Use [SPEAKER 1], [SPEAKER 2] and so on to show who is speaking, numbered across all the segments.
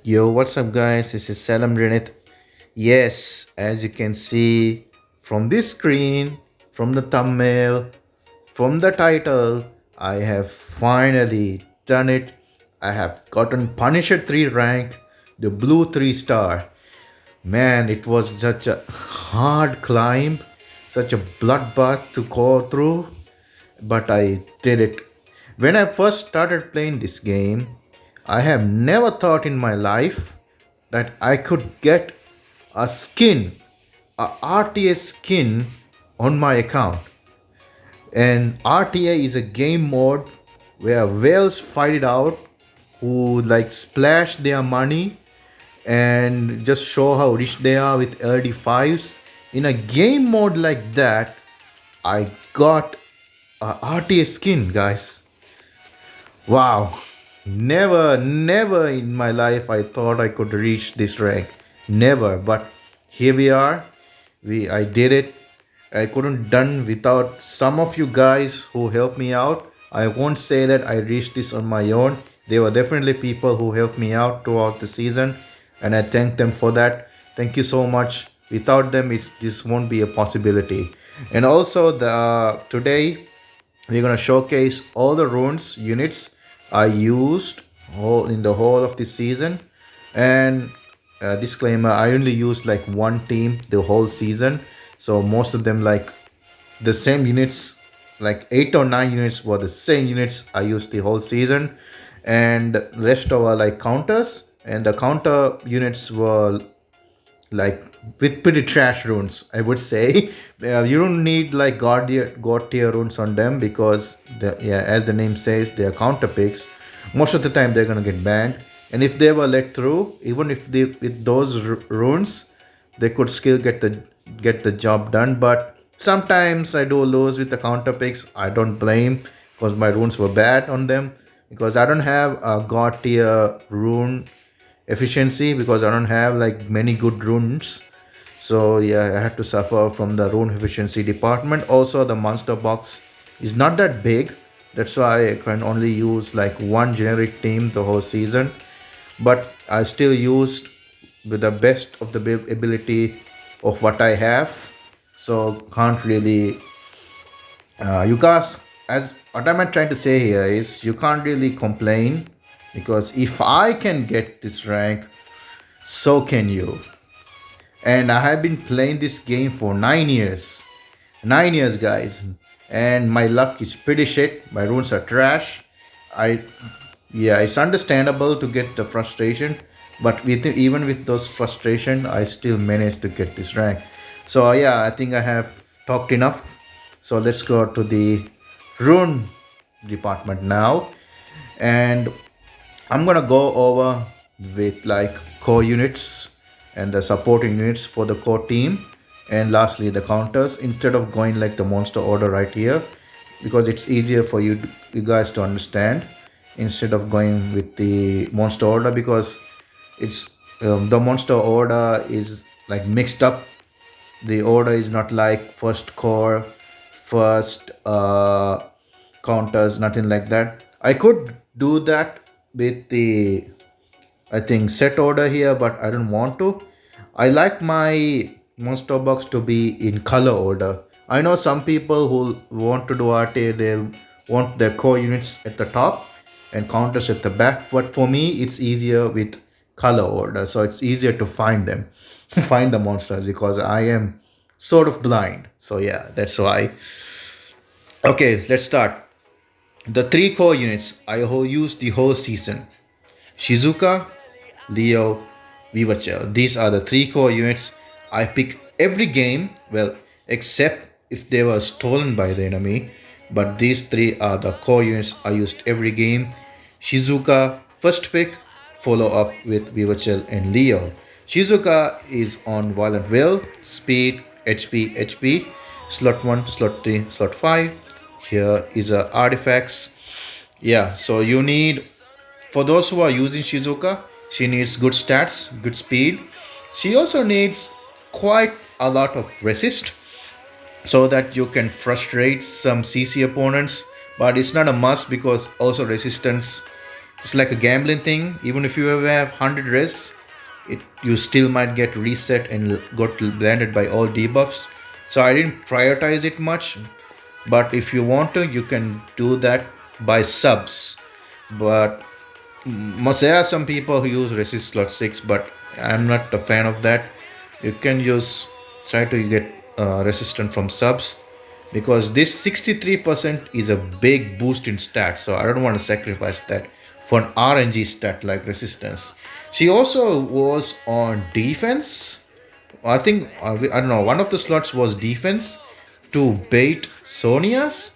[SPEAKER 1] Yo, what's up, guys? This is Salam Renit. Yes, as you can see from this screen, from the thumbnail, from the title, I have finally done it. I have gotten Punisher 3 rank, the blue 3 star. Man, it was such a hard climb, such a bloodbath to go through, but I did it. When I first started playing this game, I have never thought in my life that I could get a skin, a RTA skin on my account. And RTA is a game mode where whales fight it out who like splash their money and just show how rich they are with LD5s. In a game mode like that, I got a RTA skin, guys. Wow. Never in my life I thought I could reach this rank. Never. But here we are. I did it. I couldn't done without some of you guys who helped me out. I won't say that I reached this on my own. There were definitely people who helped me out throughout the season, and I thank them for that. Thank you so much. Without them, this won't be a possibility. And also, the today we're gonna showcase all the runes units I used whole in the whole of this season. And disclaimer: I only used like one team the whole season, so most of them like the same units, like 8 or 9 units were the same units I used the whole season, and rest of are like counters, and the counter units were like with pretty trash runes, I would say. You don't need like god tier runes on them because yeah, as the name says, they are counter picks. Most of the time they're gonna get banned, and if they were let through, even if they with those runes, they could still get the job done. But sometimes I do lose with the counter picks. I don't blame, because my runes were bad on them, because I don't have a god tier rune efficiency, because I don't have like many good runes. So yeah, I had to suffer from the rune efficiency department. Also, the monster box is not that big. That's why I can only use like one generic team the whole season. But I still used with the best of the ability of what I have. So can't really you guys, as what I'm trying to say here is, you can't really complain, because if I can get this rank, so can you. And I have been playing this game for 9 years. 9 years, guys. And my luck is pretty shit. My runes are trash. I Yeah, it's understandable to get the frustration, but even with those frustration, I still managed to get this rank. So yeah, I think I have talked enough. So let's go to the rune department now, and I'm gonna go over with like core units and the supporting units for the core team, and lastly the counters, instead of going like the monster order right here, because it's easier for you guys to understand, instead of going with the monster order, because it's the monster order is like mixed up. The order is not like first core, first counters, nothing like that. I could do that with the, I think, set order here, but I don't want to. I like my monster box to be in color order. I know some people who want to do RTA, they want their core units at the top and counters at the back. But for me, it's easier with color order, so it's easier to find them, find the monsters, because I am sort of blind. So yeah, that's why. Okay, let's start. The three core units I use the whole season: Shizuka, Leo, Vivachel. These are the three core units I pick every game, well, except if they were stolen by the enemy. But these three are the core units I used every game. Shizuka, first pick, follow up with Vivachel and Leo. Shizuka is on Violent Will, Speed, HP, slot 1, slot 3, slot 5. Here is artifacts. Yeah, so you need, for those who are using Shizuka, she needs good stats, good speed. She also needs quite a lot of resist, so that you can frustrate some CC opponents. But it's not a must, because also resistance It's like a gambling thing. Even if you ever have 100 res, you still might get reset and got blended by all debuffs. So I didn't prioritize it much, but if you want to, you can do that by subs. But there are some people who use resist slot 6, but I'm not a fan of that. You can use try to get resistant from subs, because this 63% is a big boost in stat, so I don't want to sacrifice that for an RNG stat like resistance. She also was on defense. I think I don't know, one of the slots was defense to bait Sonia's.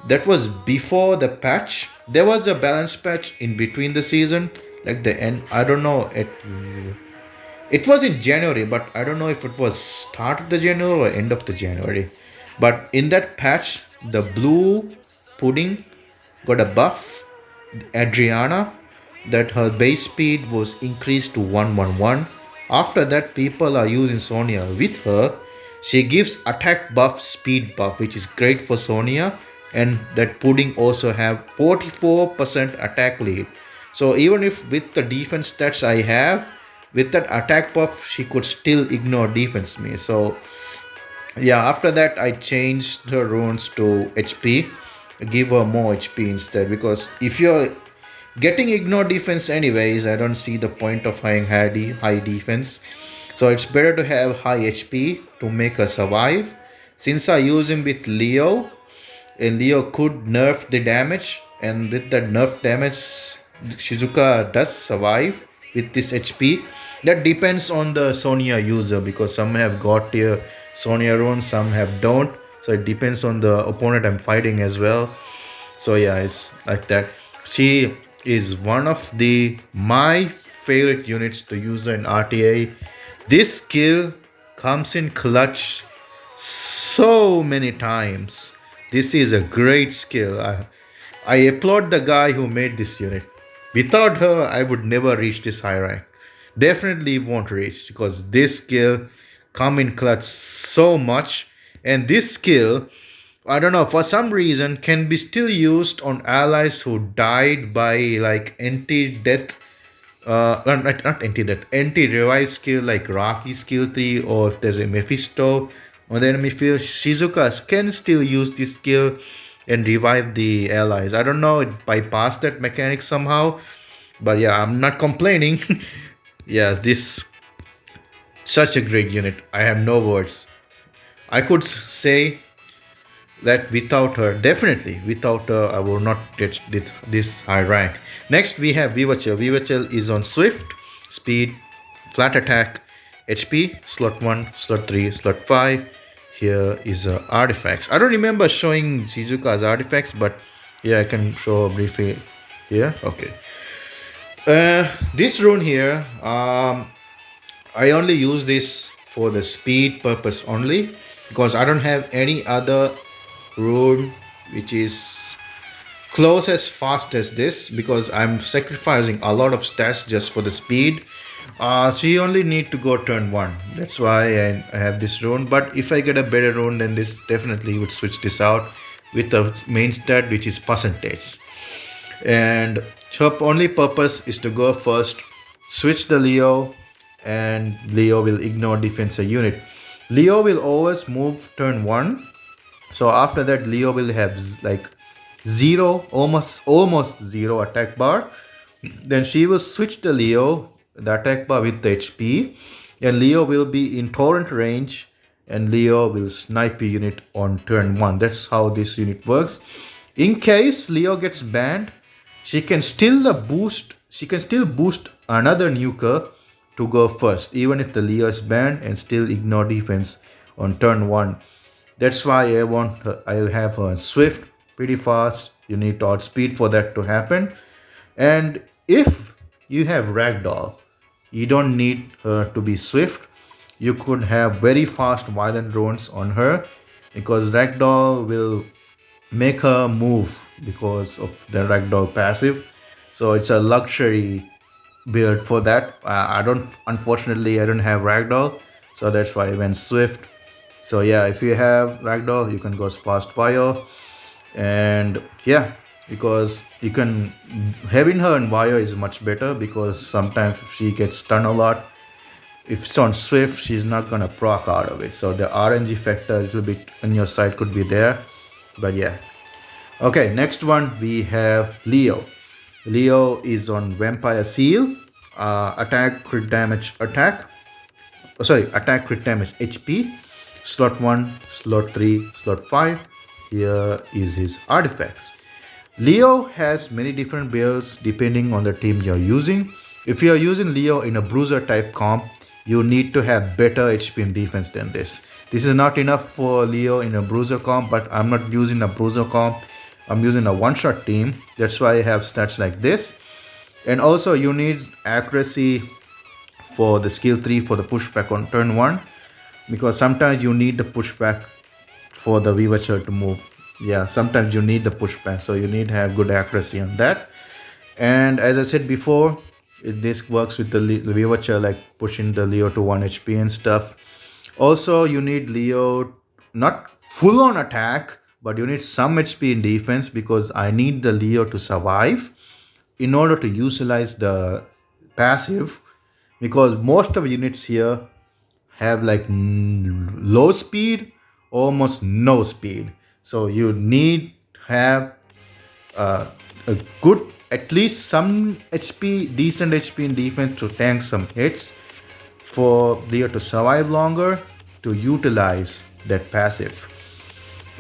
[SPEAKER 1] That was before the patch. There was a balance patch in between the season, like the end. I don't know. It was in January, but I don't know if it was start of the January or end of the January. But in that patch, the blue pudding got a buff. Adriana, that her base speed was increased to 111. After that, people are using Sonia with her. She gives attack buff, speed buff, which is great for Sonia. And that pudding also have 44% attack lead. So even if with the defense stats I have, with that attack buff, she could still ignore defense me. So yeah, after that I changed her runes to HP, give her more HP instead, because if you're getting ignore defense anyways, I don't see the point of having high defense. So it's better to have high HP to make her survive. Since I use him with Leo, and Leo could nerf the damage, and with that nerf damage, Shizuka does survive with this HP. That depends on the Sonya user, because some have got here Sonya runes, some have don't. So it depends on the opponent I'm fighting as well. So yeah, it's like that. She is one of the my favorite units to use in RTA. This skill comes in clutch so many times. This is a great skill. I applaud the guy who made this unit. Without her, I would never reach this high rank. Definitely won't reach, because this skill come in clutch so much, and this skill, I don't know, for some reason can be still used on allies who died by like anti-death, not anti-death, anti-revive skill like Rocky skill 3, or if there's a Mephisto on the enemy field, Shizuka can still use this skill and revive the allies. I don't know, it bypassed that mechanic somehow, but yeah, I'm not complaining. Yeah, this such a great unit. I have no words. I could say that without her, definitely without her, I will not get this high rank. Next, we have Vivachel. Vivachel is on Swift, Speed, Flat Attack, HP, slot 1, slot 3, slot 5. Here is artifacts. I don't remember showing Shizuka's artifacts, but yeah, I can show briefly here. Okay. This rune here, I only use this for the speed purpose only, because I don't have any other rune which is close as fast as this, because I'm sacrificing a lot of stats just for the speed. So you only need to go turn 1. That's why I have this rune. But if I get a better rune than this, definitely would switch this out with the main stat, which is percentage. And her only purpose is to go first, switch the Leo, and Leo will ignore defensive unit. Leo will always move turn 1. So after that, Leo will have like zero, almost zero attack bar. Then she will switch the Leo, the attack bar with the HP, and Leo will be in torrent range, and Leo will snipe a unit on turn 1. That's how this unit works. In case Leo gets banned, she can still boost. She can still boost another nuker to go first, even if the Leo is banned, and still ignore defense on turn 1. That's why I have her Swift pretty fast. You need to outspeed for that to happen. And if you have Ragdoll, you don't need her to be Swift. You could have very fast violent drones on her, because Ragdoll will make her move because of the Ragdoll passive. So it's a luxury build for that. Unfortunately, I don't have Ragdoll, so that's why I went Swift. So yeah, if you have Ragdoll, you can go fast fire. And yeah, because you can having her in wire is much better, because sometimes she gets stunned a lot. If it's on Swift, she's not gonna proc out of it. So the RNG factor a little bit on your side could be there. But yeah. Okay, next one we have Leo. Leo is on Vampire Seal. Attack crit damage attack. Attack crit damage HP. Slot 1, slot 3, slot 5. Here is his artifacts. Leo has many different builds depending on the team you're using. If you're using Leo in a bruiser type comp, you need to have better HP and defense than this. This is not enough for Leo in a bruiser comp, but I'm not using a bruiser comp. I'm using a one-shot team. That's why I have stats like this. And also you need accuracy for the skill 3 for the pushback on turn 1, because sometimes you need the pushback for the Vivacher to move. Yeah, sometimes you need the pushback, so you need to have good accuracy on that. And as I said before, this works with the Vivacher, like pushing the Leo to 1 HP and stuff. Also, you need Leo not full on attack, but you need some HP in defense, because I need the Leo to survive in order to utilize the passive, because most of units here have like low speed, almost no speed. So you need to have a good, at least some HP, decent HP in defense to tank some hits for Leo to survive longer, to utilize that passive.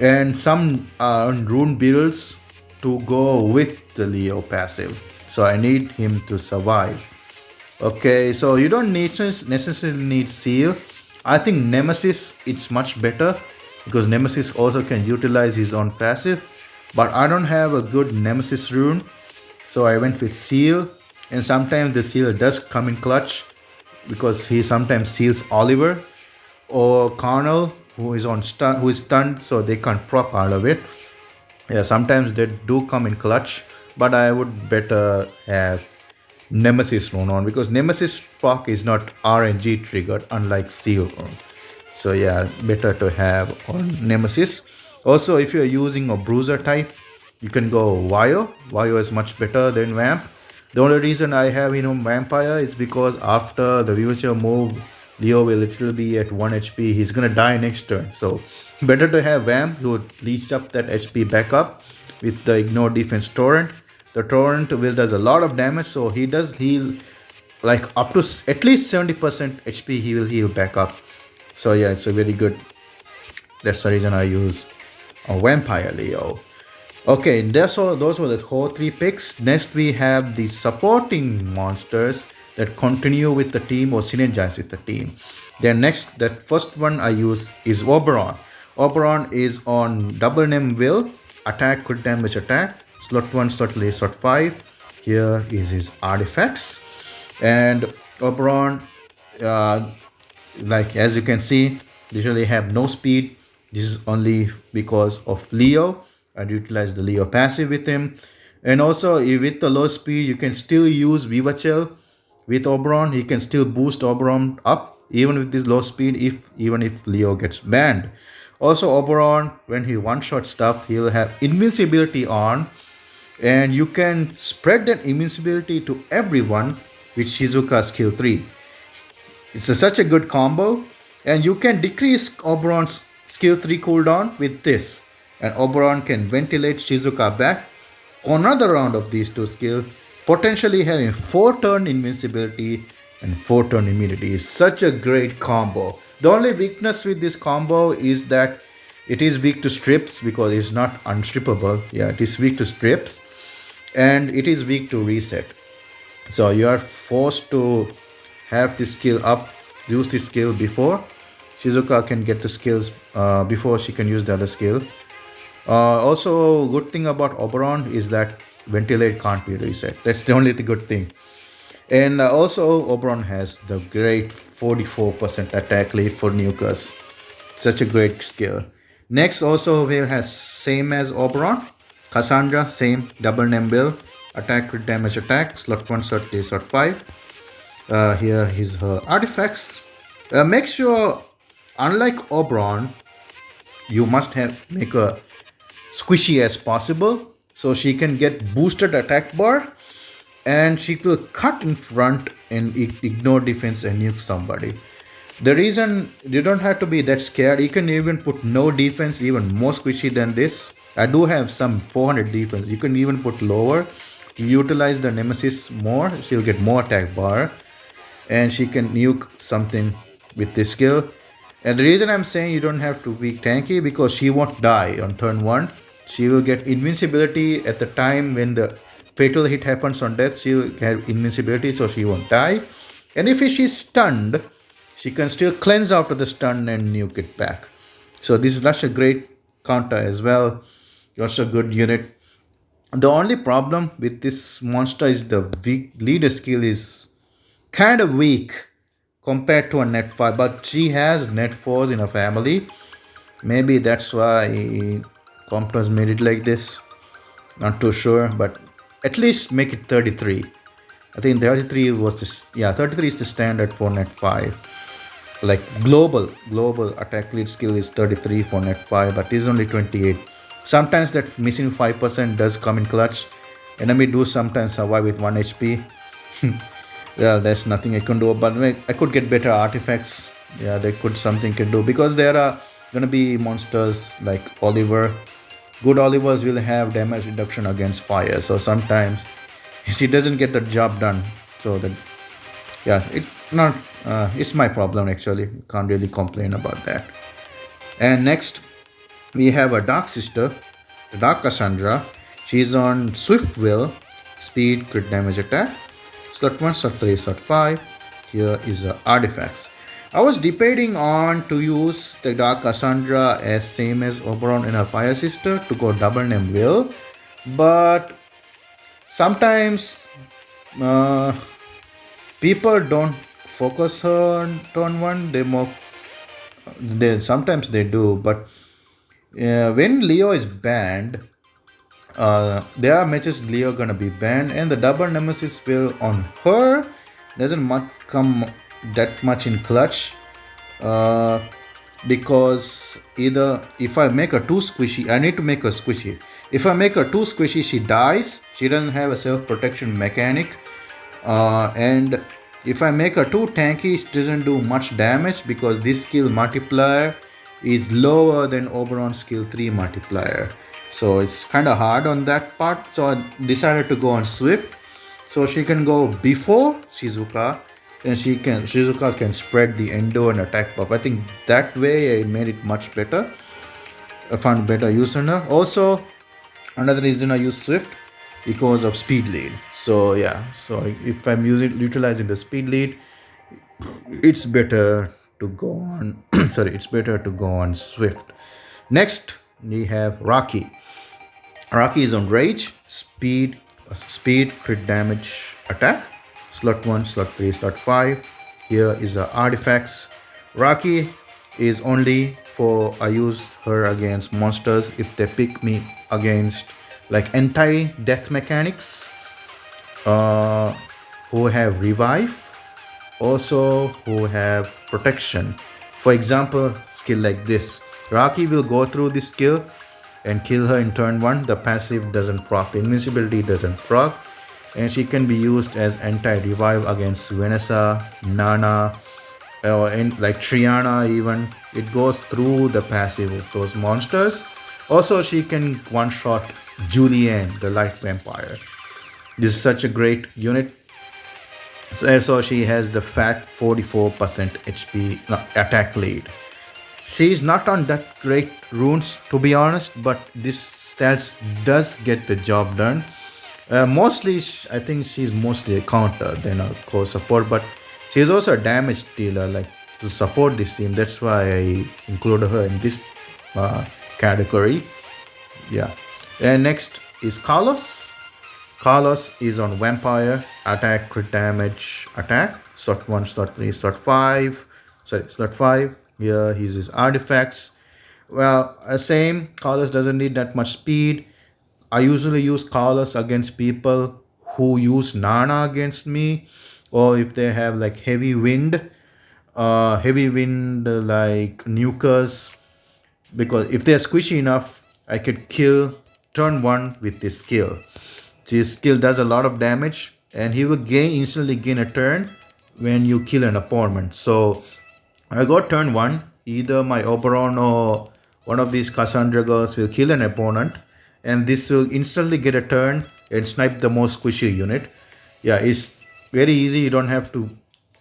[SPEAKER 1] And some rune builds to go with the Leo passive. So I need him to survive. Okay, so you don't necessarily need Seal. I think Nemesis, it's much better, because Nemesis also can utilize his own passive. But I don't have a good Nemesis rune, so I went with Seal. And sometimes the Seal does come in clutch, because he sometimes seals Oliver or Colonel, who is stunned, so they can't proc out of it. Yeah, sometimes they do come in clutch, but I would better have Nemesis rune on, because Nemesis proc is not RNG triggered, unlike Seal rune. So yeah, better to have on Nemesis. Also, if you're using a bruiser type, you can go Wire. Wire is much better than Vamp. The only reason I have Vampire is because after the Vivacher move, Leo will literally be at 1 HP. He's gonna die next turn. So better to have Vamp, who leads up that HP back up with the Ignore Defense Torrent. The Torrent will does a lot of damage, so he does heal like up to at least 70% HP. He will heal back up. So yeah, it's a very good. That's the reason I use a Vampire Leo. Okay, those were the whole 3 picks. Next we have the supporting monsters that continue with the team or synergize with the team. Then next, that first one I use is Oberon. Oberon is on double name will, attack crit damage attack, slot 1, slot 3, slot 5. Here is his artifacts. And Oberon, like as you can see, literally have no speed. This is only because of Leo. I'd utilize the Leo passive with him. And also with the low speed, you can still use Vivacher with Oberon. He can still boost Oberon up even with this low speed, even if Leo gets banned. Also Oberon, when he one-shot stuff, he'll have invincibility on, and you can spread that invincibility to everyone with Shizuka skill 3. It's such a good combo, and you can decrease Oberon's skill 3 cooldown with this, and Oberon can ventilate Shizuka back for another round of these 2 skills, potentially having 4 turn invincibility and 4 turn immunity. Is such a great combo. The only weakness with this combo is that it is weak to strips, because it's not unstrippable. Yeah, it is weak to strips, and it is weak to reset. So you are forced to have this skill up, use this skill before Shizuka can get the skills, before she can use the other skill. Also, good thing about Oberon is that ventilate can't be reset. That's the only good thing. And also Oberon has the great 44% attack lead for nukers. Such a great skill. Next also we has same as Oberon, Cassandra, same double name build, attack crit damage attack, slot 1, slot 3, slot 5. Here is her artifacts. Make sure, unlike Oberon, you must make a squishy as possible. so she can get boosted attack bar, and she will cut in front and ignore defense and nuke somebody. The reason you don't have to be that scared, you can even put no defense, even more squishy than this. I do have some 400 defense. You can even put lower. You utilize the nemesis more, she'll get more attack bar, and she can nuke something with this skill. And the reason I'm saying you don't have to be tanky, because she won't die on turn 1. She will get invincibility at the time when the fatal hit happens on death. She will have invincibility, so she won't die. And if she's stunned, she can still cleanse after the stun and nuke it back. So this is such a great counter as well. Also a good unit. The only problem with this monster is the weak leader skill is kind of weak compared to a net 5, but she has net 4s in her family. Maybe that's why Compton's made it like this. Not too sure, but at least make it 33. I think 33 was this, yeah, 33 is the standard for net 5. Like global attack lead skill is 33 for net 5, but it is only 28. Sometimes that missing 5% does come in clutch. Enemy do sometimes survive with 1 HP. Yeah, there's nothing I can do, but I could get better artifacts. Yeah, they could something can do, because there are gonna be monsters like Oliver. Good Olivers will have damage reduction against fire, so sometimes she doesn't get the job done. So that, yeah, it's my problem actually. Can't really complain about that. And next we have a Dark Sister, the Dark Cassandra. She's on Swift Will, speed, crit damage attack. Slot 1, slot 3, slot 5. Here is the artifacts. I was debating on to use the Dark Cassandra as same as Oberon in her Fire Sister to go double name Will, but sometimes uh, people don't focus her on turn 1. They sometimes they do, but when Leo is banned, there are matches Leo gonna be banned, and the double nemesis will on her doesn't come that much in clutch, uh, because either if I make her too squishy, I need to make her squishy. If I make her too squishy, she dies. She doesn't have a self protection mechanic, and if I make her too tanky, she doesn't do much damage, because this skill multiplier is lower than Oberon skill 3 multiplier. So it's kind of hard on that part. So I decided to go on Swift, so she can go before Shizuka, and Shizuka can spread the endo and attack buff. I think that way I made it much better. I found better use on her. Also, another reason I use Swift, because of speed lead. So yeah, so if I'm utilizing the speed lead, it's better to go on sorry, it's better to go on Swift. Next we have Rocky. Rocky is on Rage, speed, crit damage, attack. Slot 1, slot 3, slot 5. Here is the artifacts. Rocky is only for, I use her against monsters if they pick me against like anti-death mechanics, who have revive, also who have protection. For example, skill like this, Rocky will go through this skill and kill her in turn 1. The passive doesn't proc, invincibility doesn't proc, and she can be used as anti-revive against Vanessa, Nana, or like Triana even. It goes through the passive of those monsters. Also, she can one-shot Julianne, the light vampire. This is such a great unit. So she has the fat 44% HP attack lead. She's not on that great runes, to be honest, but this stats does get the job done. Mostly, I think she's mostly a counter than a core support, but she's also a damage dealer, like to support this team. That's why I included her in this category. Yeah. And next is Carlos. Carlos is on Vampire, attack, crit damage, attack. Slot 1, slot 3, slot 5. Sorry, slot 5. Here he's his artifacts. Well, same. Carlos doesn't need that much speed. I usually use Carlos against people who use Nana against me, or if they have like heavy wind like nukers, because if they're squishy enough, I could kill turn 1 with this skill. This skill does a lot of damage, and he will instantly gain a turn when you kill an opponent. So I got turn 1. Either my Oberon or one of these Cassandra girls will kill an opponent, and this will instantly get a turn and snipe the most squishy unit. Yeah, it's very easy. You don't have to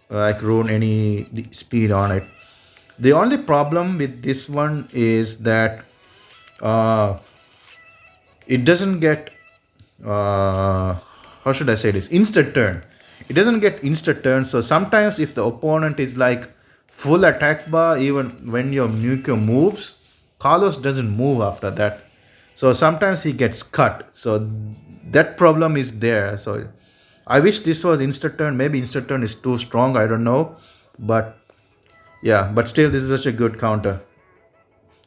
[SPEAKER 1] like ruin any speed on it. The only problem with this one is that uh, it doesn't get how should I say this, instant turn. It doesn't get instant turn. So sometimes if the opponent is like full attack bar, even when your nuclear moves, Carlos doesn't move after that. So sometimes he gets cut. So that problem is there. So I wish this was instant turn. Maybe instant turn is too strong, I don't know. But yeah, but still this is such a good counter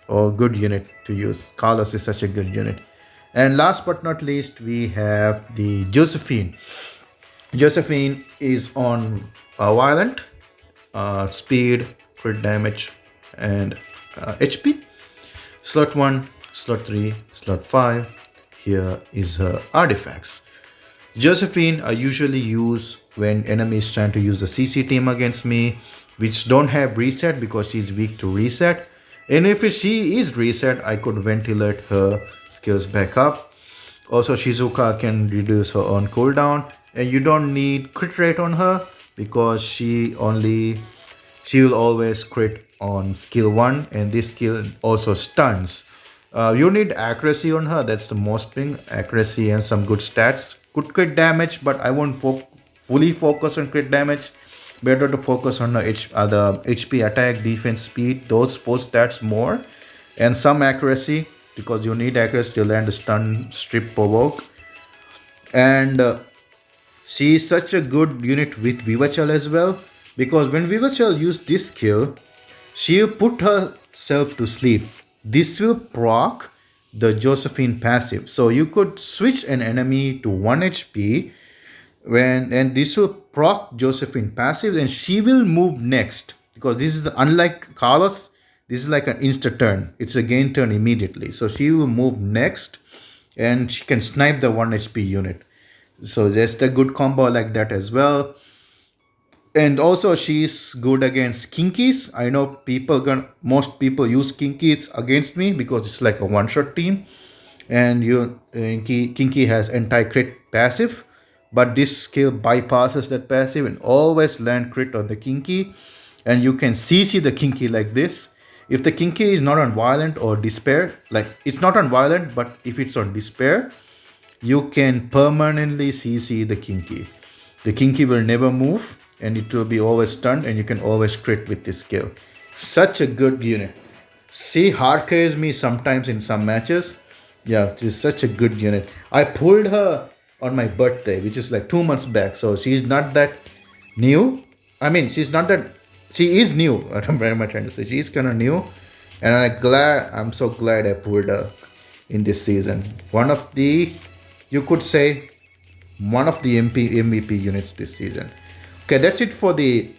[SPEAKER 1] or good unit to use. Carlos is such a good unit. And last but not least, we have the Josephine. Josephine is on violent, speed, crit damage, and HP. Slot 1, slot 3, slot 5. Here is her artifacts. Josephine I usually use when enemy is trying to use a CC team against me, which don't have reset because she's weak to reset. And if she is reset, I could ventilate her skills back up. Also, Shizuka can reduce her own cooldown, and you don't need crit rate on her because she will always crit on skill 1, and this skill also stuns. You need accuracy on her. That's the most thing. Accuracy and some good stats. Good crit damage, but I won't fully focus on crit damage. Better to focus on the HP, attack, defense, speed. Those 4 stats more, and some accuracy because you need accuracy to land a stun, strip, provoke. And she is such a good unit with Vivachal as well, because when Vivachal used this skill, she put herself to sleep. This will proc the Josephine passive. So you could switch an enemy to 1 HP and this will proc Josephine passive, and she will move next because this is unlike Carlos. This is like an insta turn. It's a gain turn immediately. So she will move next, and she can snipe the 1 HP unit. So there's the good combo like that as well. And also she's good against kinkies. I know most people use kinkies against me because it's like a one-shot team, and kinky has anti-crit passive, but this skill bypasses that passive and always land crit on the kinky. And you can CC the kinky like this. If the kinky is not on violent or despair, like it's not on violent, but if it's on despair, you can permanently CC the kinky. The kinky will never move, and it will be always stunned, and you can always crit with this skill. Such a good unit. She hard carries me sometimes in some matches. Yeah, she's such a good unit. I pulled her on my birthday, which is like 2 months back. So she's not that new. I mean, she is new. What I'm very much trying to say. She's kind of new. And I'm so glad I pulled her in this season. You could say, one of the MVP units this season. Okay, that's it for the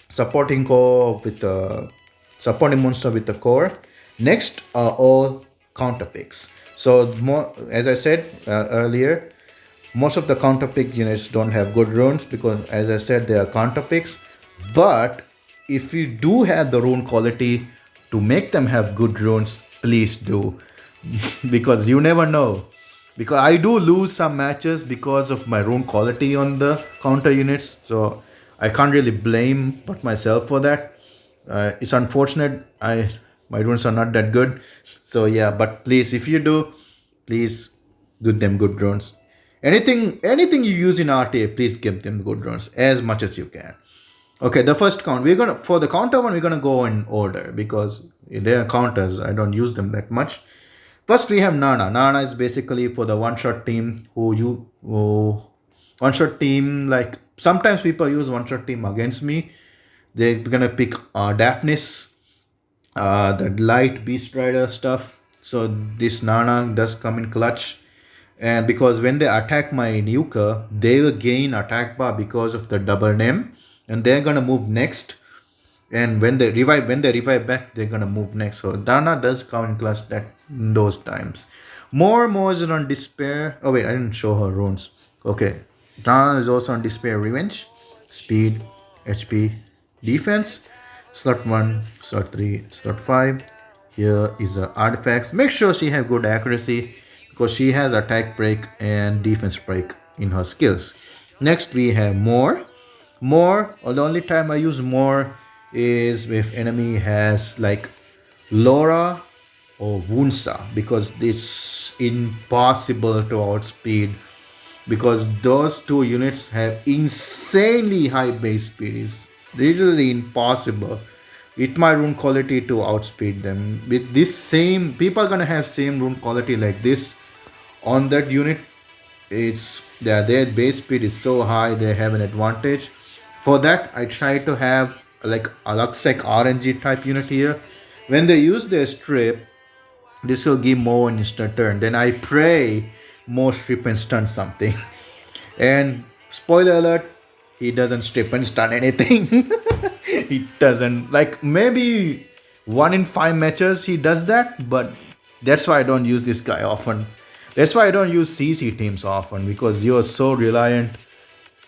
[SPEAKER 1] supporting core with the supporting monster with the core. Next are all counter picks. So as I said earlier, most of the counter pick units don't have good runes because, as I said, they are counter picks. But if you do have the rune quality to make them have good runes, please do, because you never know. Because I do lose some matches because of my rune quality on the counter units, so I can't really blame but myself for that. It's unfortunate. My runes are not that good, so yeah. But please, if you do, please do them good runes. Anything you use in RTA, please give them good runes as much as you can. Okay, the first count for the counter one, we're gonna go in order because they are counters. I don't use them that much. First, we have Nana. Nana is basically for the one-shot team one-shot team. Like sometimes people use one-shot team against me. They're gonna pick Daphnis, the light beast rider stuff. So this Nana does come in clutch, and because when they attack my nuker, they will gain attack bar because of the double name, and they're gonna move next. And when they revive back, they're gonna move next. So Dana does come in clutch those times. More is on despair. Oh wait, I didn't show her runes. Okay. Dana is also on despair revenge. Speed, HP, defense. Slot 1, slot 3, slot 5. Here is the artifacts. Make sure she have good accuracy because she has attack break and defense break in her skills. Next we have more. More, or the only time I use more is if enemy has like Laura or Wunsa, because it's impossible to outspeed, because those two units have insanely high base speed. It's literally impossible. It my rune quality to outspeed them. With this same, people are gonna have same rune quality like this on that unit. It's their base speed is so high, they have an advantage. For that I try to have like a Luxec RNG type unit here. When they use their strip, this will give more in instant turn. Then I pray more strip and stun something. And spoiler alert, he doesn't strip and stun anything. He doesn't. Like maybe 1 in 5 matches he does that, but that's why I don't use this guy often. That's why I don't use CC teams often, because you're so reliant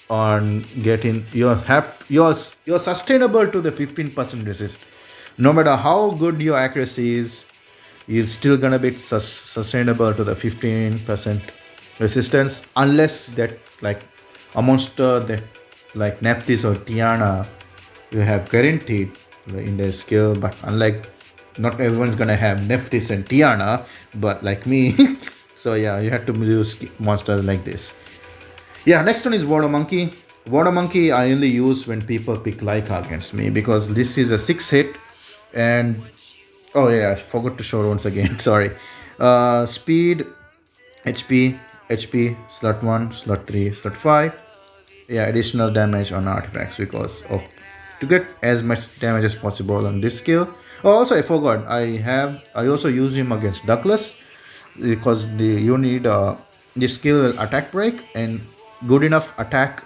[SPEAKER 1] on getting you're sustainable to the 15% resist. No matter how good your accuracy is, you're still gonna be sustainable to the 15% resistance, unless that like a monster that like Nephthys or Tiana you have guaranteed in their skill. But unlike, not everyone's gonna have Nephthys and Tiana, but like me. So yeah, you have to use monsters like this. Yeah, next one is Water Monkey. Water Monkey I only use when people pick Laika against me, because this is a 6 hit. And oh yeah, I forgot to show once again. Sorry. Speed, HP, HP, slot 1, slot 3, slot 5. Yeah, additional damage on artifacts because of to get as much damage as possible on this skill. Oh, also I forgot. I also use him against Douglas, because you need this skill will attack break and good enough attack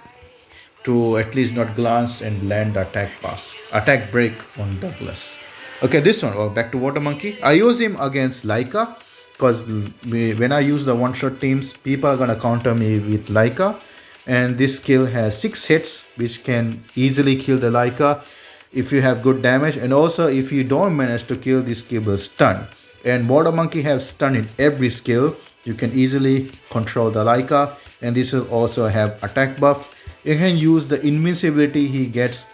[SPEAKER 1] to at least not glance and land attack break on Douglas. Okay, this one. Oh, back to Water Monkey. I use him against Laika, because when I use the one shot teams, people are gonna counter me with Laika, and this skill has 6 hits, which can easily kill the Laika if you have good damage, and also if you don't manage to kill, this skill will stun. And Water Monkey have stun in every skill. You can easily control the Laika, and this will also have attack buff. You can use the invincibility he gets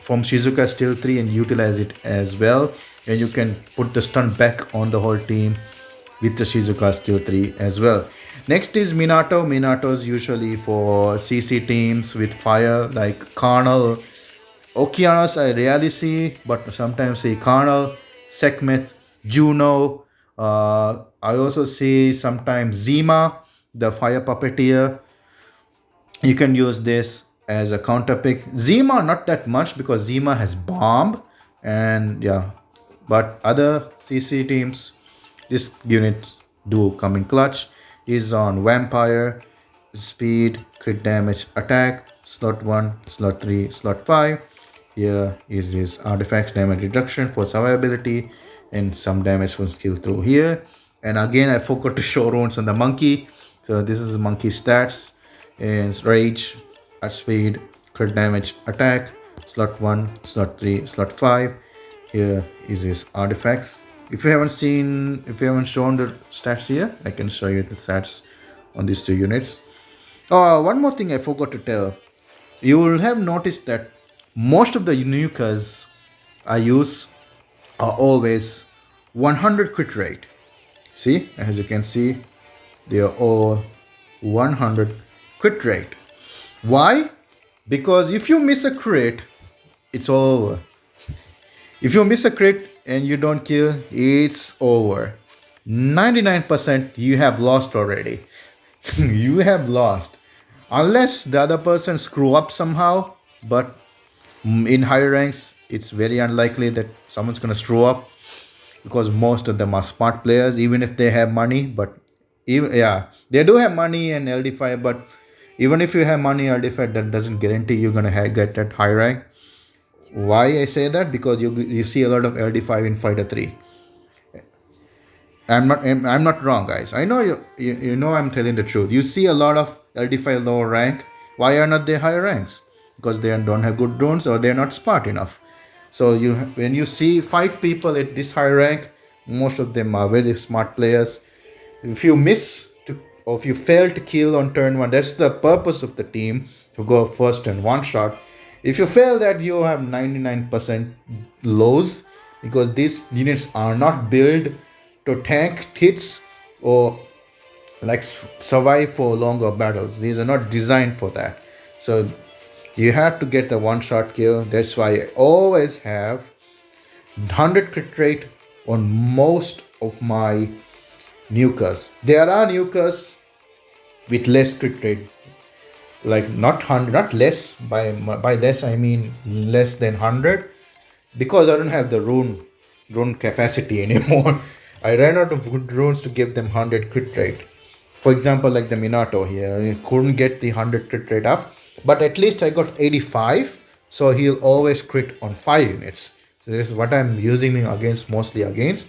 [SPEAKER 1] from Shizuka Steel 3 and utilize it as well. And you can put the stun back on the whole team with the Shizuka Steel 3 as well. Next is Minato. Minato is usually for CC teams with fire, like Carnal. Okeanos I rarely see, but sometimes see Carnal, Sekhmet, Juno. I also see sometimes Zima, the fire puppeteer. You can use this as a counter pick. Zima not that much, because Zima has bomb, and yeah, but other CC teams, this unit do come in clutch. Is on vampire, speed, crit damage, attack, slot 1, slot 3, slot 5. Here is his artifacts damage reduction for survivability, and some damage from skill through here. And again I forgot to show runes on the monkey. So this is monkey stats. And rage, at speed, crit damage, attack, slot 1, slot 3, slot 5. Here is his artifacts. If you haven't shown the stats here, I can show you the stats on these two units. One more thing I forgot to tell. You will have noticed that most of the unikas I use are always 100 crit rate. See, as you can see, they are all 100 crit rate. Why? Because if you miss a crit, it's over. If you miss a crit and you don't kill, it's over. 99% you have lost already. You have lost. Unless the other person screw up somehow, but in higher ranks, it's very unlikely that someone's gonna screw up, because most of them are smart players, even if they have money. But even yeah, they do have money and LD5, but even if you have money LD5, that doesn't guarantee you're gonna get that high rank. Why I say that? Because you see a lot of LD5 in Fighter 3. I'm not wrong, guys. I know you know I'm telling the truth. You see a lot of LD5 lower rank. Why are not they higher ranks? Because they don't have good drones or they're not smart enough. So when you see 5 people at this high rank, most of them are very smart players. If you miss to, or if you fail to kill on turn one, that's the purpose of the team to go first and one shot. If you fail that, you have 99% lows because these units are not built to tank hits or like survive for longer battles. These are not designed for that. So you have to get the one shot kill. That's why I always have 100 crit rate on most of my nukers. There are nukers with less crit rate, like not 100, not less. By less I mean less than 100, because I don't have the rune capacity anymore. I ran out of good runes to give them 100 crit rate. For example, like the Minato here, I couldn't get the 100 crit rate up, but at least I got 85, so he'll always crit on 5 units. So this is what I'm using him against, mostly against.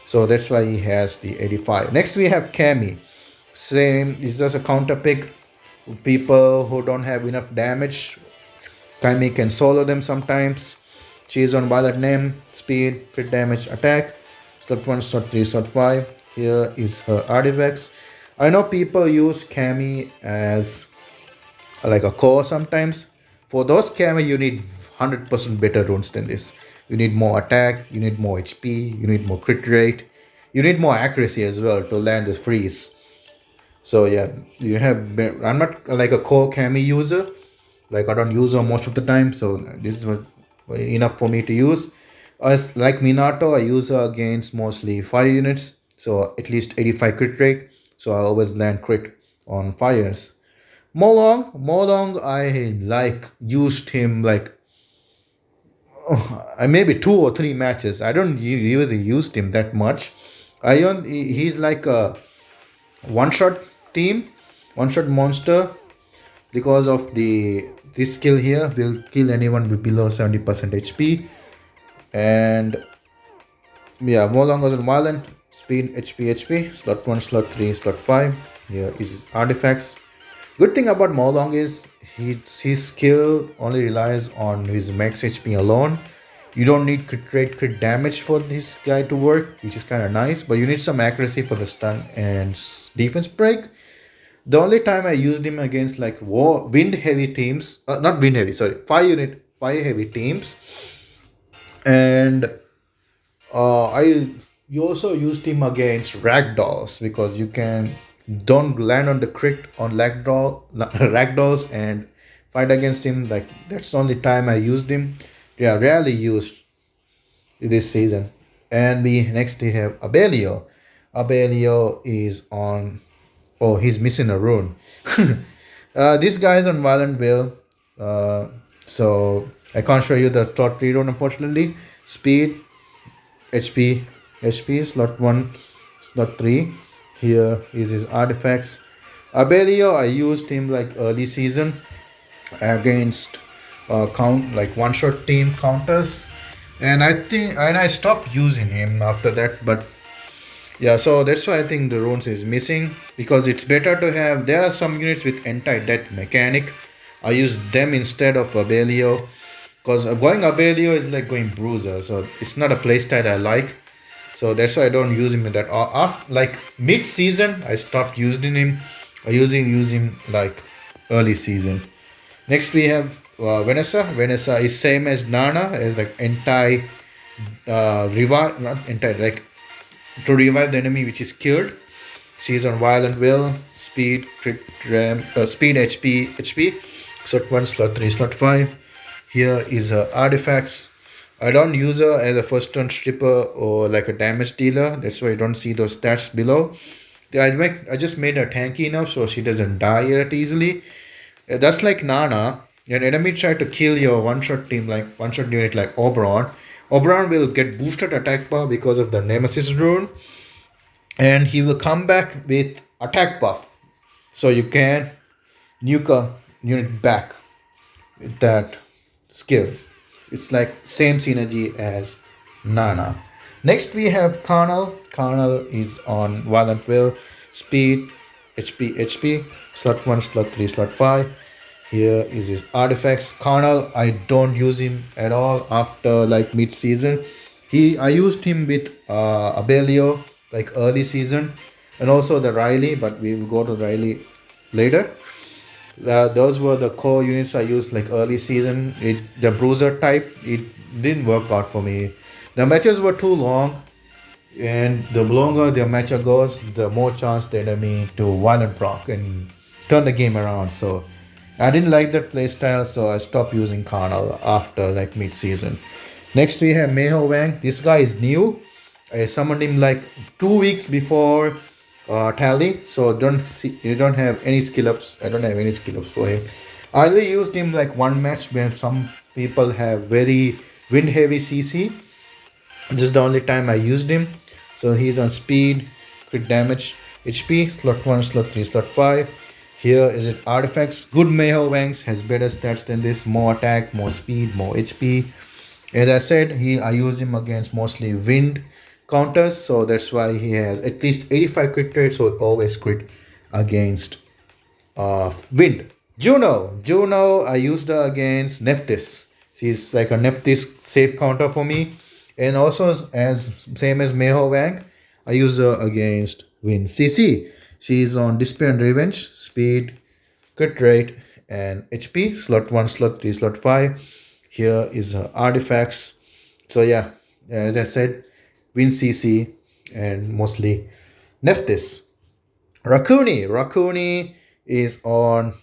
[SPEAKER 1] So that's why he has the 85. Next we have Kami. Same, it's just a counter pick. People who don't have enough damage, Kami can solo them sometimes. She is on violet name, speed, crit damage, attack. Slot 1, slot 3, slot 5. Here is her artifacts. I know people use Kami as like a core sometimes. For those Kami, you need 100% better runes than this. You need more attack, you need more HP, you need more crit rate, you need more accuracy as well to land the freeze. So yeah, you have. I'm not like a core Kami user. Like I don't use her most of the time, so this is what enough for me to use. As like Minato, I use her against mostly 5 units, so at least 85 crit rate. So I always land crit on 5 units. Molong, I like used him like I maybe 2 or 3 matches. I don't really used him that much. He's like a one shot team, one shot monster because of the this skill here will kill anyone with below 70% HP. And yeah, Molong goes on violent, speed, HP, slot 1, slot 3, slot 5. Here is artifacts. Good thing about Molong is his skill only relies on his max HP alone. You don't need crit rate, crit damage for this guy to work, which is kind of nice, but you need some accuracy for the stun and defense break. The only time I used him against like wind heavy teams, not wind heavy, sorry, 5 heavy teams, and I you also used him against ragdolls because you can don't land on the crit on ragdolls and fight against him. Like that's the only time I used him. Yeah, rarely used this season. And we next we have Abelio. Abelio is on. Oh, he's missing a rune. This guy is on Violent Will. Uh, so I can't show you the slot 3 rune unfortunately. Speed, HP, HP, slot 1, slot 3. Here is his artifacts. Abelio, I used him like early season against count like one shot team counters. And I stopped using him after that, but yeah, so that's why I think the runes is missing because it's better to have. There are some units with anti-death mechanic. I use them instead of Abelio because going Abelio is like going Bruiser, so it's not a playstyle I like. So that's why I don't use him in that. After, like mid-season, I stopped using him. I use him like early season. Next we have Vanessa. Vanessa is same as Nana, as like revive, not anti, like to revive the enemy which is killed. She is on violent will, speed, crit, speed, HP. Slot 1, slot 3, slot 5. Here is her artifacts. I don't use her as a first turn stripper or like a damage dealer. That's why I don't see those stats below. I just made her tanky enough so she doesn't die that easily. That's like Nana. An enemy try to kill your one-shot team, like one-shot unit like Oberon. Oberon will get boosted attack power because of the Nemesis rune, and he will come back with attack buff. So you can nuke a unit back with that skills. It's like same synergy as Nana. Next we have Karnal. Karnal is on Violent Will, Speed, HP, slot 1, slot 3, slot 5. Here is his artifacts. Karnal, I don't use him at all after like mid-season. I used him with Abelio like early season, and also the Riley, but we will go to Riley later. Those were the core units I used like early season. The bruiser type, it didn't work out for me. The matches were too long, and the longer the match goes, the more chance the enemy to violent proc and turn the game around. So I didn't like that playstyle, so I stopped using Karnal after like mid season. Next we have Meho Wang. This guy is new. I summoned him like 2 weeks before Tally, so you don't have any skill ups. I don't have any skill ups for him. I only used him like one match when some people have very wind heavy CC. This is the only time I used him. So he's on speed, crit damage, HP, slot 1, slot 3, slot 5. Here is it artifacts. Good Meho Wangs has better stats than this, more attack, more speed, more HP. As I said, I use him against mostly wind counters, so that's why he has at least 85 crit rate, so always crit against wind. Juno, I used her against Nephthys. She's like a Nephthys safe counter for me. And also, as same as Meho Wang, I use her against Wind CC. She's on Despair and Revenge, speed, crit rate, and HP. Slot 1, slot 3, slot 5. Here is her artifacts. So yeah, as I said, Wind CC and mostly Nephthys. Rakuni is on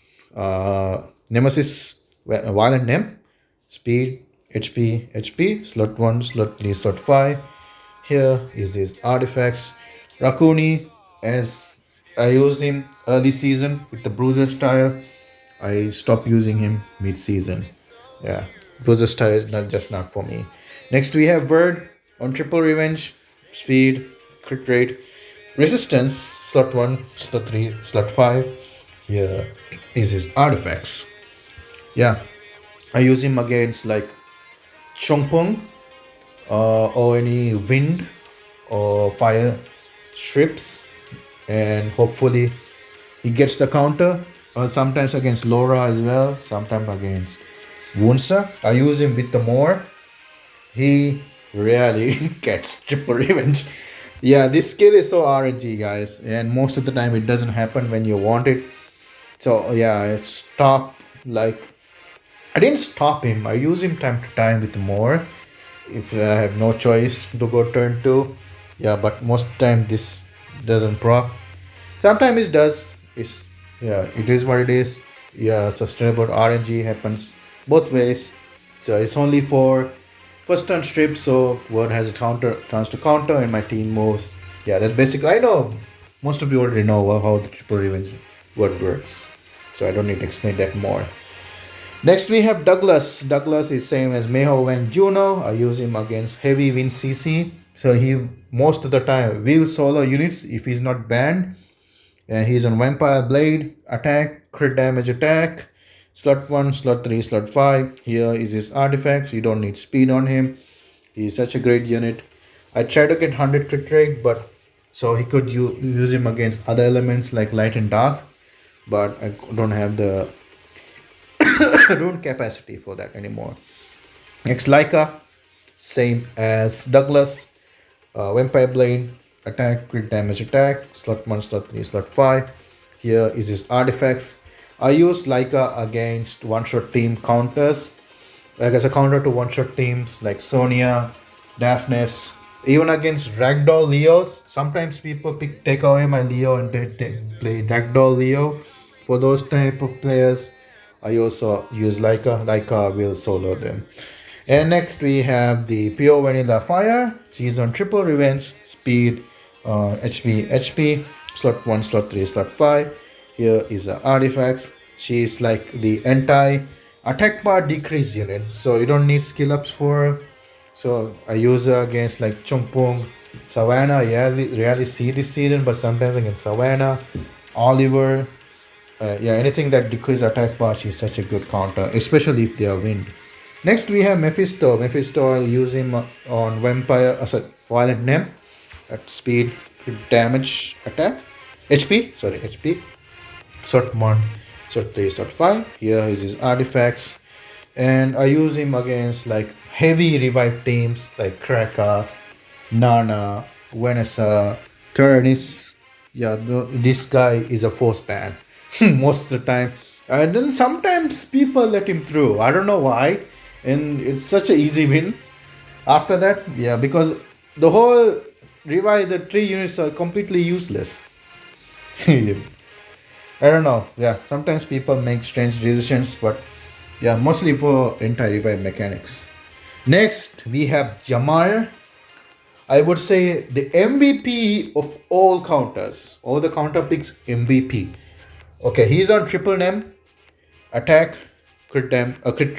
[SPEAKER 1] Nemesis Violent Nem, speed, HP, slot 1, slot 3, slot 5. Here is his artifacts. Rakuni, as I used him early season with the Bruiser style, I stopped using him mid season. Yeah, Bruiser style is not for me. Next we have Bird on Triple Revenge, speed, crit rate, resistance, slot 1, slot 3, slot 5. Here is his artifacts. Yeah, I use him against like Chongpong or any wind or fire strips, and hopefully he gets the counter. Or sometimes against Laura as well, sometimes against Wunsa. I use him with the more. He rarely gets triple revenge. Yeah, this skill is so RNG, guys, and most of the time it doesn't happen when you want it. So yeah, I didn't stop him. I use him time to time with more if I have no choice to go turn 2. Yeah, but most of the time this doesn't proc. Sometimes it does. It is what it is. Yeah, sustainable RNG happens both ways. So it's only for first turn strip, so one has a chance to counter, and my team moves. Yeah, that's basically. I know most of you already know how the triple revenge word works, so I don't need to explain that more. Next we have Douglas. Douglas is same as Meho and Juno. I use him against heavy win CC. So he most of the time will solo units if he's not banned. And he's on Vampire Blade, attack, crit damage attack, slot 1, slot 3, slot 5. Here is his artifacts. You don't need speed on him. He's such a great unit. I tried to get 100 crit rate, but so he could use him against other elements like light and dark, but I don't have the rune capacity for that anymore. Next, Laika, same as Douglas, Vampire Blade, attack, crit damage attack, slot 1, slot 3, slot 5. Here is his artifacts. I use Laika against one-shot team counters, like as a counter to one-shot teams like Sonia, Daphnis, even against Ragdoll Leos. Sometimes people take away my Leo and they play Ragdoll Leo. For those type of players, I also use Laika. Laika will solo them. And next we have the Pure Vanilla Fire. She's on Triple Revenge, Speed, HP, slot 1, slot 3, slot 5. Here is the artifacts. She's like the anti-attack bar decrease unit, so you don't need skill ups for her. So I use her against like Chumpung, Savannah. Yeah, rarely see this season, but sometimes against Savannah, Oliver. Anything that decreases attack bar, she's such a good counter, especially if they are wind. Next we have Mephisto. Mephisto, I use him on Vampire, sorry, Violent Name at speed, crit damage, attack, HP, sorry, HP, sort 1, sort 3, sort 5. Here is his artifacts. And I use him against like heavy revive teams like Kraka, Nana, Vanessa, Tyrannus. Yeah, this guy is a force ban most of the time. And then sometimes people let him through. I don't know why. And it's such an easy win. After that, yeah, because the whole revive, the 3 units are completely useless. I don't know. Yeah, sometimes people make strange decisions, but yeah, mostly for anti-revive mechanics. Next, we have Jamar. I would say the MVP of all counters. All the counter picks MVP. Okay, he's on triple name, attack, crit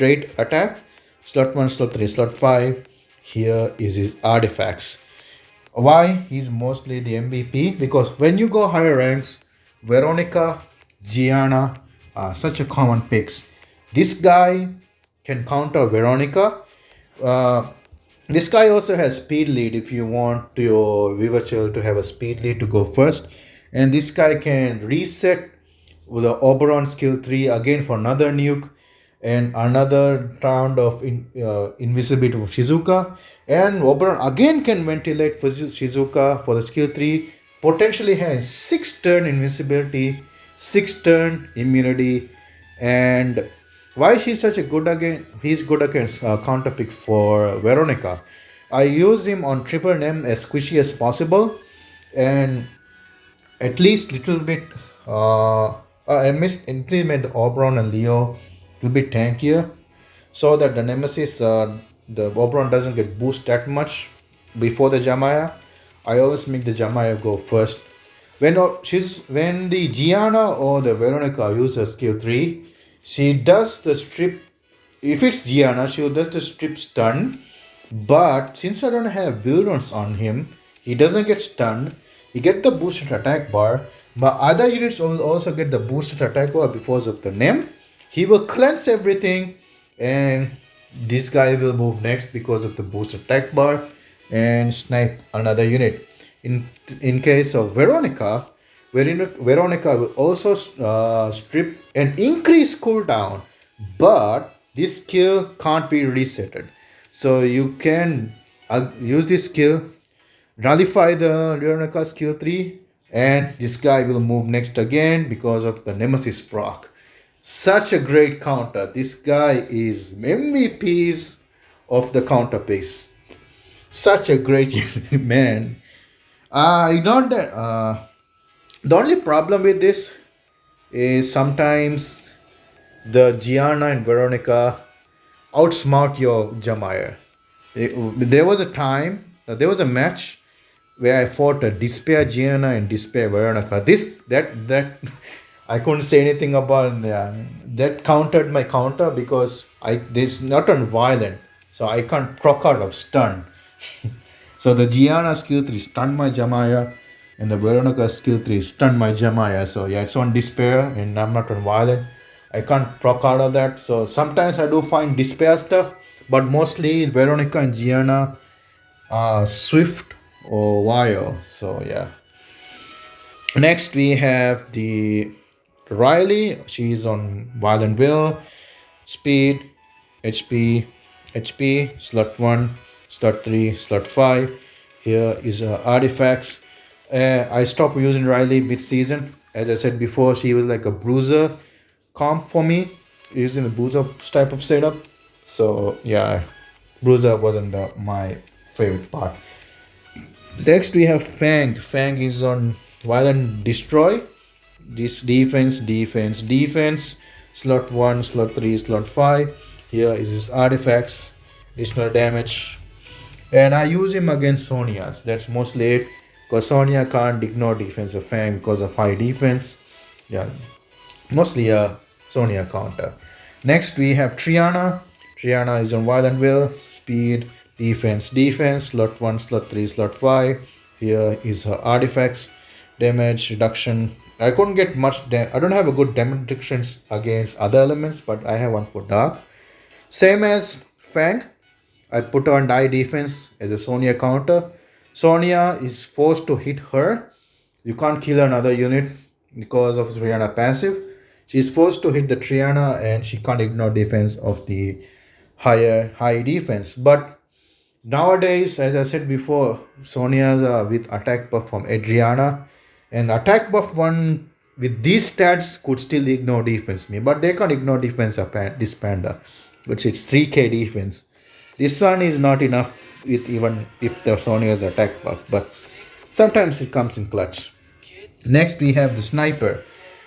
[SPEAKER 1] rate, attack, slot 1, slot 3, slot 5. Here is his artifacts. Why he's mostly the MVP? Because when you go higher ranks, Veronica, Gianna are such a common picks. This guy can counter Veronica. Uh, this guy also has speed lead if you want your Vivachill to have a speed lead to go first. And this guy can reset with the Oberon skill 3 again for another nuke and another round of invisibility for Shizuka. And Oberon again can ventilate for Shizuka for the skill 3. Potentially has 6 turn invisibility, 6 turn immunity. And why she's such a good again? He's good against counter pick for Veronica. I used him on triple name as squishy as possible, and at least little bit. I missed implement the Oberon and Leo a little bit tankier, so that the Nemesis, the Oberon doesn't get boost that much before the Jamaya. I always make the Jamaya go first. When the Gianna or the Veronica uses skill 3, she does the strip. If it's Gianna, she does the strip stun. But since I don't have Wilrons on him, he doesn't get stunned. He get the boosted attack bar. But other units will also get the boosted attack bar because of the name. He will cleanse everything, and this guy will move next because of the boosted attack bar and snipe another unit. In case of Veronica, Veronica will also strip and increase cooldown, but this skill can't be resetted. So you can use this skill, nullify the Veronica skill 3, and this guy will move next again because of the Nemesis proc. Such a great counter. This guy is MVPs of the counter piece. Such a great man. I know that the only problem with this is sometimes the Gianna and Veronica outsmart your Jamire. There was a time, there was a match where I fought a Despair Gianna and Despair Veronica. That I couldn't say anything about that countered my counter because this not on violent, so I can't proc out of stun. So the Gianna skill 3 stunned my Jamaya, and the Veronica skill 3 stunned my Jamaya. So yeah, it's on Despair, and I'm not on violent. I can't proc out of that. So sometimes I do find Despair stuff, but mostly Veronica and Gianna are Swift or Wire. So yeah. Next we have the Riley. She's on Violent Will, Speed, HP, slot 1, slot 3, slot 5. Here is artifacts. I stopped using Riley mid-season. As I said before, she was like a bruiser comp for me, using a bruiser type of setup. So yeah, bruiser wasn't my favorite part. Next we have Fang. Fang is on Violent Destroy. This defense. Slot 1, slot 3, slot 5. Here is his artifacts, additional damage. And I use him against Sonia's. That's mostly it. Because Sonia can't ignore defensive Fang because of high defense. Yeah, mostly a Sonia counter. Next we have Triana. Triana is on Violent Will, Speed, Defense, slot 1, slot 3, slot 5. Here is her artifacts, damage reduction. I couldn't get much, I don't have a good damage reductions against other elements, but I have one for Dark. Same as Fang. I put on die defense as a Sonya counter. Sonya is forced to hit her. You can't kill another unit because of Triana passive. She's forced to hit the Triana and she can't ignore defense of the high defense. But nowadays, as I said before, Sonia's with attack buff from Adriana, and attack buff one with these stats could still ignore defense me, but they can't ignore defense of this panda, which is 3k defense. This one is not enough with even if the Sonia's attack buff, but sometimes it comes in clutch. Next we have the sniper.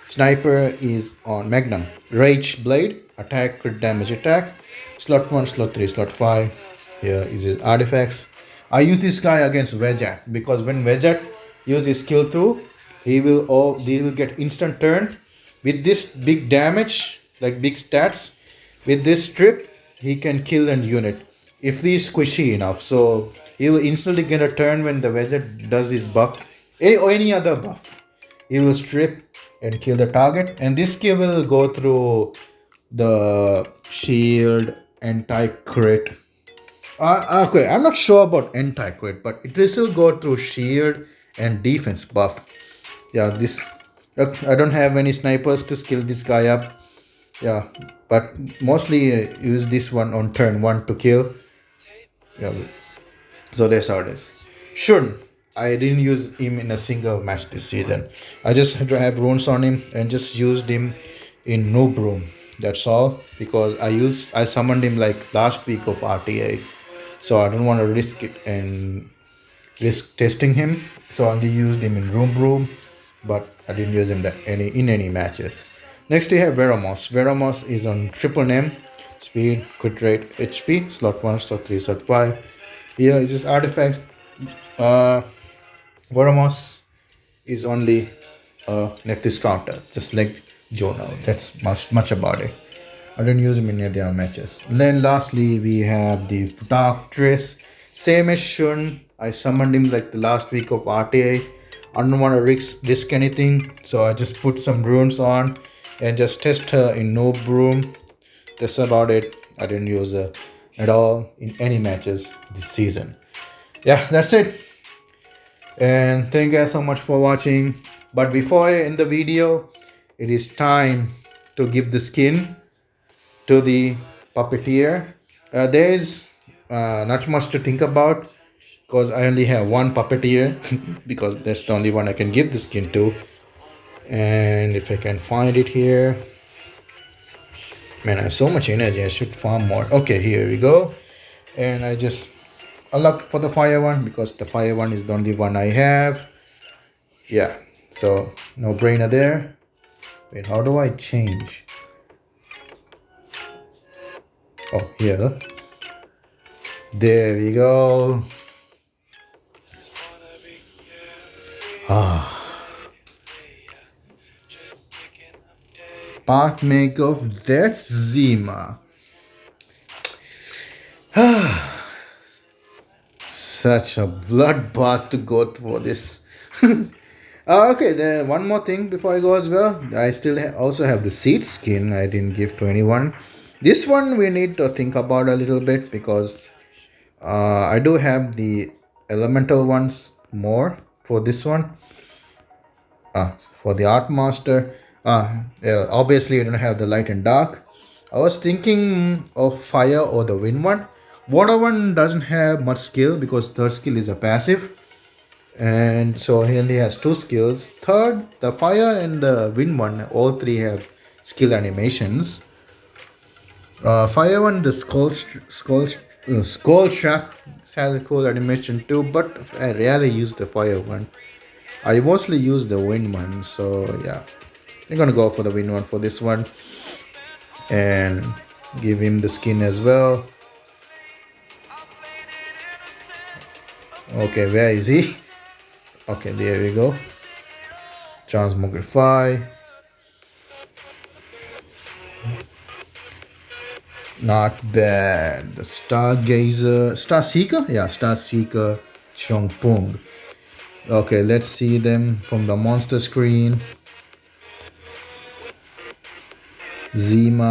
[SPEAKER 1] Sniper is on Magnum. Rage Blade, attack, crit damage attack. Slot 1, slot 3, slot 5. Here is his artifacts. I use this guy against Vejet because when Vejet uses his skill through, he will get instant turn. With this big damage, like big stats, with this strip, he can kill an unit if he is squishy enough. So he will instantly get a turn when the Veget does his buff, or any other buff. He will strip and kill the target, and this skill will go through the shield, anti-crit. Okay, I'm not sure about anti-crit, but it will still go through shield and defense buff. Yeah, this I don't have any snipers to skill this guy up. Yeah, but mostly use this one on turn 1 to kill. Yeah, so that's how it is. Shun, I didn't use him in a single match this season. I just had to have runes on him and just used him in noob room. That's all because I summoned him like last week of RTA, so I don't want to risk it and risk testing him. So I only used him in room, but I didn't use him that any matches. Next we have Veramos. Veramos is on triple name, speed, crit rate, HP, slot 1, slot 3, slot 5. Here is his artifact. Uh, Veramos is only a Nephthys counter, just like Jonah. That's much about it. I don't use him in any other matches. And then lastly, we have the Dark Trace. Same as Shun. I summoned him like the last week of RTA. I don't want to risk anything, so I just put some runes on and just test her in no broom. That's about it. I didn't use her at all in any matches this season. Yeah, that's it. And thank you guys so much for watching. But before I end the video, it is time to give the skin to the puppeteer. There's not much to think about because I only have one puppeteer because that's the only one I can give the skin to. And if I can find it here, man, I have so much energy. I should farm more. Okay, here we go. And I just unlocked for the fire one because the fire one is the only one I have. Yeah, so no brainer there. Wait, how do I change? Oh, here. There we go. Path make of that Zima. Such a bloodbath to go through this. Okay, then one more thing before I go as well. I still also have the seed skin I didn't give to anyone. This one we need to think about a little bit because I do have the elemental ones more for this one. For the art master, yeah, obviously I don't have the light and dark. I was thinking of fire or the wind one. Water one doesn't have much skill because third skill is a passive, and so he only has 2 skills. Third, the fire and the wind one, all 3 have skill animations. Fire one, the skull trap has a cool animation too, but I rarely use the fire one. I mostly use the wind one, so yeah, I'm gonna go for the wind one for this one and give him the skin as well. Okay, where is he? Okay, there we go. Transmogrify. Not bad. The Starseeker? Yeah, Starseeker Chongpung. Okay, let's see them from the monster screen. Zima.